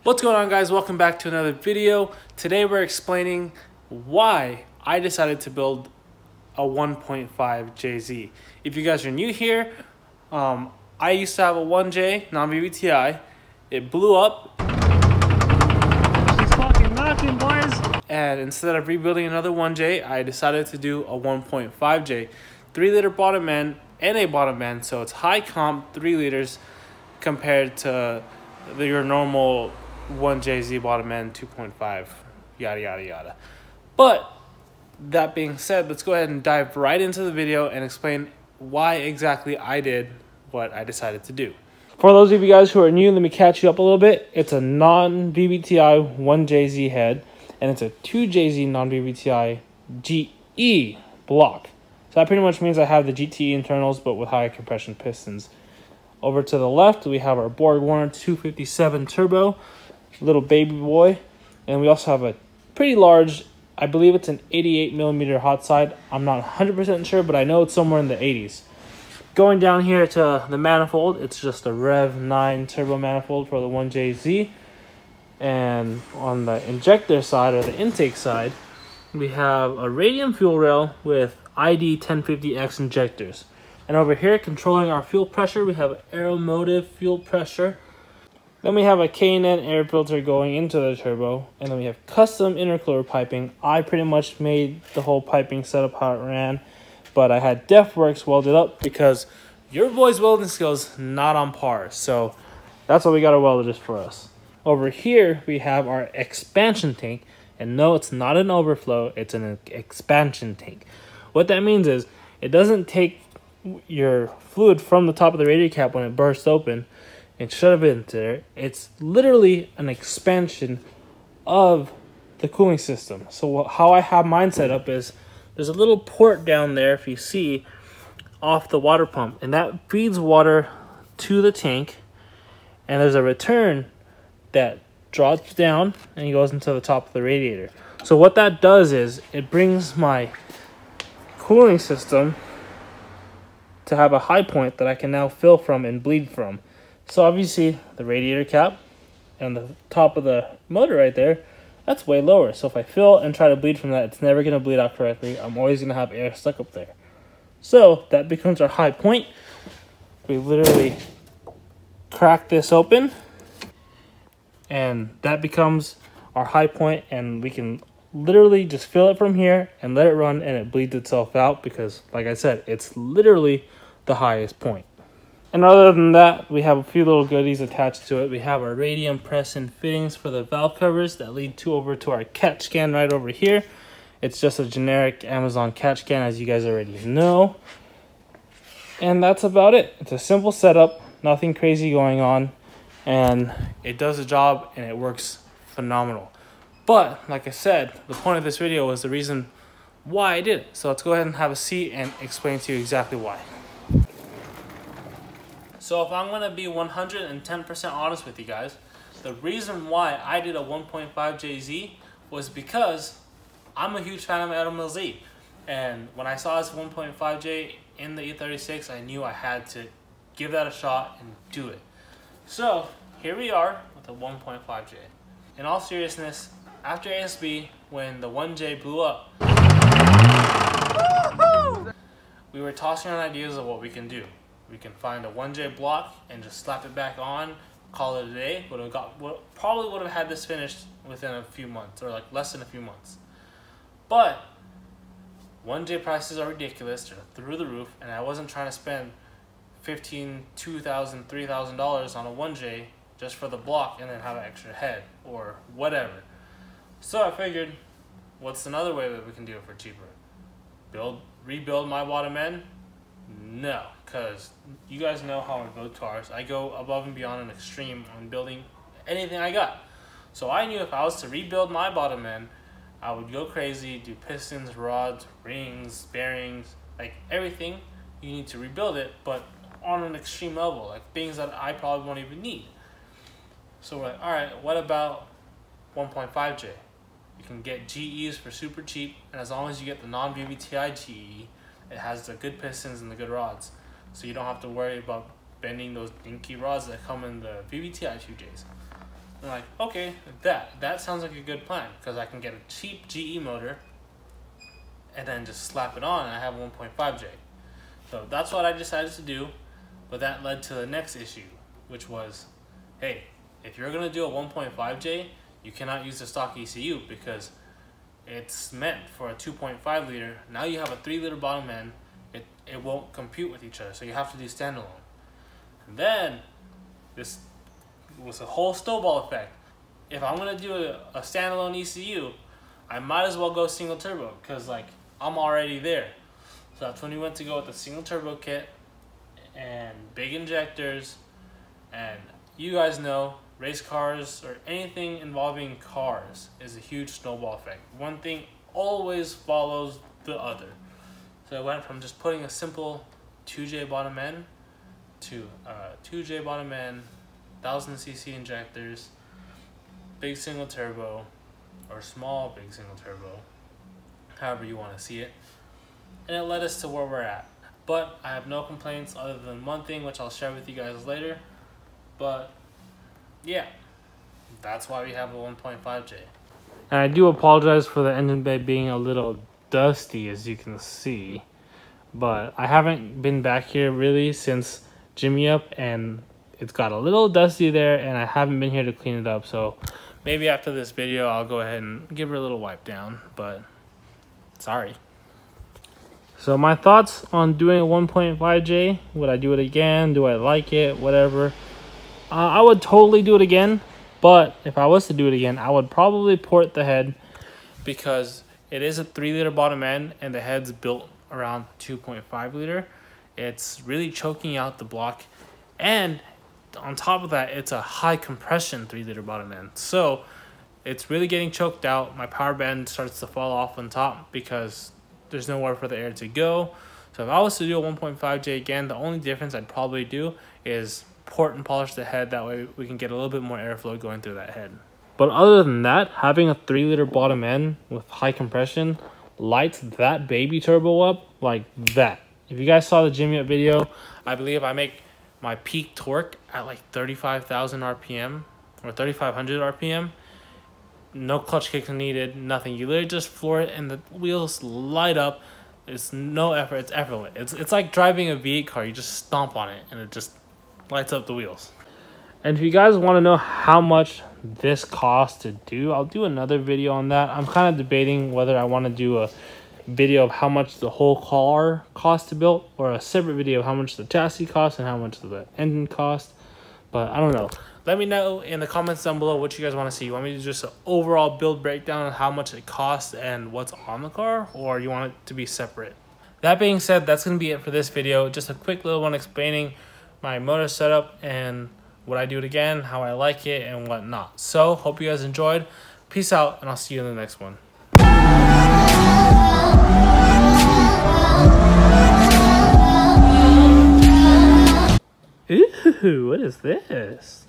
What's going on, guys? Welcome back to another video. Today we're explaining why I decided to build a 1.5 JZ. If you guys are new here, I used to have a 1J non-VVTi. It blew up. She's fucking knocking, boys. And instead of rebuilding another 1J, I decided to do a 1.5J. 3-liter bottom end and a bottom end, so it's high comp 3 liters compared to your normal 1JZ bottom end 2.5, yada yada yada. But that being said, let's go ahead and dive right into the video and explain why exactly I did what I decided to do. For those of you guys who are new, let me catch you up a little bit. It's a non-VVTi 1JZ head, and it's a 2JZ non-VVTi GE block. So that pretty much means I have the GTE internals, but with higher compression pistons. Over to the left, we have our Borg Warner 257 turbo, little baby boy. And we also have a pretty large, I believe it's an 88 millimeter hot side. I'm not 100% sure, but I know it's somewhere in the 80s. Going down here to the manifold, it's just a Rev 9 turbo manifold for the 1JZ. And on the injector side, or the intake side, we have a radium fuel rail with ID 1050X injectors. And over here, controlling our fuel pressure, we have Aeromotive fuel pressure. Then we have a K&N air filter going into the turbo. And then we have custom intercooler piping. I pretty much made the whole piping setup how it ran. But I had DefWorks welded up because your boy's welding skills not on par. So that's why we got a welder just for us. Over here, we have our expansion tank. And no, it's not an overflow. It's an expansion tank. What that means is it doesn't take your fluid from the top of the radiator cap when it bursts open and shove it into there. It's literally an expansion of the cooling system. So how I have mine set up is there's a little port down there, if you see, off the water pump, and that feeds water to the tank, and there's a return that drops down and goes into the top of the radiator. So what that does is it brings my cooling system to have a high point that I can now fill from and bleed from. So obviously the radiator cap and the top of the motor right there, that's way lower. So if I fill and try to bleed from that, it's never going to bleed out correctly. I'm always going to have air stuck up there. So that becomes our high point. We literally crack this open, and that becomes our high point, and we can literally just fill it from here and let it run, and it bleeds itself out because, like I said, it's literally the highest point. And other than that, we have a few little goodies attached to it. We have our radium press and fittings for the valve covers that lead over to our catch can right over here. It's just a generic Amazon catch can, as you guys already know. And that's about it. It's a simple setup, nothing crazy going on, and it does the job and it works phenomenal. But like I said, the point of this video was the reason why I did it. So let's go ahead and have a seat and explain to you exactly why. So if I'm going to be 110% honest with you guys, the reason why I did a 1.5 JZ was because I'm a huge fan of Adam Mills-E. And when I saw this 1.5J in the E36, I knew I had to give that a shot and do it. So here we are with the 1.5J. In all seriousness, after ASB, when the 1J blew up, we were tossing around ideas of what we can do. We can find a 1J block and just slap it back on, call it a day. Probably would have had this finished within a few months, or like less than a few months. But 1J prices are ridiculous, they're through the roof, and I wasn't trying to spend $1,500, $2,000, $3,000 on a 1J just for the block and then have an extra head or whatever. So I figured, what's another way that we can do it for cheaper? Rebuild my bottom end? No, because you guys know how I build cars. I go above and beyond an extreme on building anything I got. So I knew if I was to rebuild my bottom end, I would go crazy, do pistons, rods, rings, bearings, like everything. You need to rebuild it, but on an extreme level, like things that I probably won't even need. So we're like, all right, what about 1.5J? You can get GEs for super cheap, and as long as you get the non-VVTi GE, it has the good pistons and the good rods. So you don't have to worry about bending those dinky rods that come in the VVTi 2Js. I'm like, okay, that sounds like a good plan, because I can get a cheap GE motor and then just slap it on and I have 1.5J. So that's what I decided to do, but that led to the next issue, which was, hey, if you're going to do a 1.5J, you cannot use the stock ECU because it's meant for a 2.5 liter. Now you have a 3 liter bottom end, it won't compute with each other, so you have to do standalone. And then this was a whole snowball effect. If I'm gonna do a standalone ECU, I might as well go single turbo, because like I'm already there. So that's when we went to go with the single turbo kit and big injectors. And you guys know, race cars or anything involving cars is a huge snowball effect. One thing always follows the other. So I went from just putting a simple 2J bottom end to 2J bottom end, 1000cc injectors, big single turbo, or small big single turbo, however you want to see it. And it led us to where we're at. But I have no complaints other than one thing, which I'll share with you guys later. But yeah, that's why we have a 1.5J. And I do apologize for the engine bay being a little dusty, as you can see. But I haven't been back here really since Jimmy Up, and it's got a little dusty there, and I haven't been here to clean it up. So maybe after this video, I'll go ahead and give her a little wipe down, but sorry. So my thoughts on doing a 1.5J, would I do it again? Do I like it? Whatever. I would totally do it again, but if I was to do it again, I would probably port the head, because it is a 3 liter bottom end and the head's built around 2.5 liter. It's really choking out the block, and on top of that, it's a high compression 3 liter bottom end. So it's really getting choked out. My power band starts to fall off on top because there's nowhere for the air to go. So if I was to do a 1.5J again, the only difference I'd probably do is port and polish the head. That way we can get a little bit more airflow going through that head. But other than that, having a 3 liter bottom end with high compression lights that baby turbo up like that. If you guys saw the Jimmy Up video, I believe I make my peak torque at like 35,000 RPM or 3,500 RPM. No clutch kicks needed, nothing. You literally just floor it and the wheels light up. It's no effort, it's effortless. It's like driving a V8 car. You just stomp on it and it just lights up the wheels. And if you guys want to know how much this costs to do, I'll do another video on that. I'm kind of debating whether I want to do a video of how much the whole car costs to build, or a separate video of how much the chassis costs and how much the engine costs. But I don't know. Let me know in the comments down below what you guys want to see. You want me to do just an overall build breakdown of how much it costs and what's on the car, or you want it to be separate? That being said, that's going to be it for this video. Just a quick little one explaining my motor setup and would I do it again, how I like it, and whatnot. So, hope you guys enjoyed. Peace out, and I'll see you in the next one. Ooh, what is this?